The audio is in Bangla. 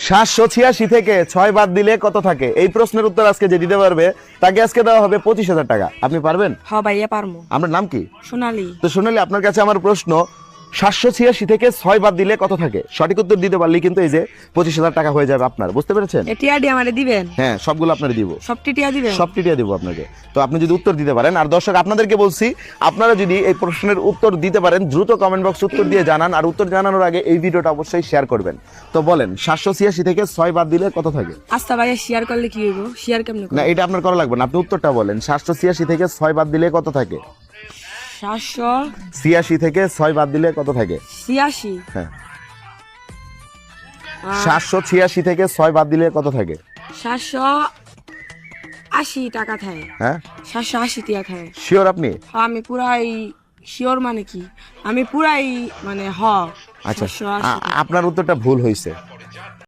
786 থেকে 6 বাদ দিলে কত থাকে? এই প্রশ্নের উত্তর আজকে যে দিতে পারবে তাকে আজকে দেওয়া হবে 25,000 টাকা। আপনি পারবেন? হ ভাইয়া পারমু। আপনার নাম কি? সোনালি। তো সোনালি, আপনার কাছে আমার প্রশ্ন, 786 থেকে 6 বাদ দিলে কত থাকে? সঠিক উত্তর দিতে পারলে কিন্তু এই যে 25,000 টাকা হয়ে যাবে আপনার। বুঝতে পেরেছেন? টিয়া ডি আমারে দিবেন? হ্যাঁ, সবগুলো আপনারে দিব। সব টিয়া দিবেন? সব টিটিয়া দিব আপনাকে। তো আপনি যদি উত্তর দিতে পারেন, আর দর্শক আপনাদেরকে বলছি, আপনারা যদি এই প্রশ্নের উত্তর দিতে পারেন দ্রুত কমেন্ট বক্সে উত্তর দিয়ে জানান, আর উত্তর জানানোর আগে এই ভিডিওটা অবশ্যই শেয়ার করবেন। তো বলেন 786 থেকে 6 বাদ দিলে কত থাকে? আচ্ছা ভাইয়া শেয়ার করলে কি হইব? শেয়ার কেমনে করব? না, এটা আপনার করা লাগবে না, আপনি উত্তরটা বলেন। 786 থেকে 6 বাদ দিলে কত থাকে? 786 থেকে 6 বাদ দিলে কত থাকে? হ্যাঁ, 786 থেকে 6 বাদ দিলে কত থাকে? 780 টাকা থাকে। হ্যাঁ, 780 টাকা থাকে। শিওর আপনি? হ্যাঁ, আমি পুরাই শিওর। মানে কি, আমি পুরাই মানে হ। আচ্ছা, 780 আপনার উত্তরটা ভুল হয়েছে।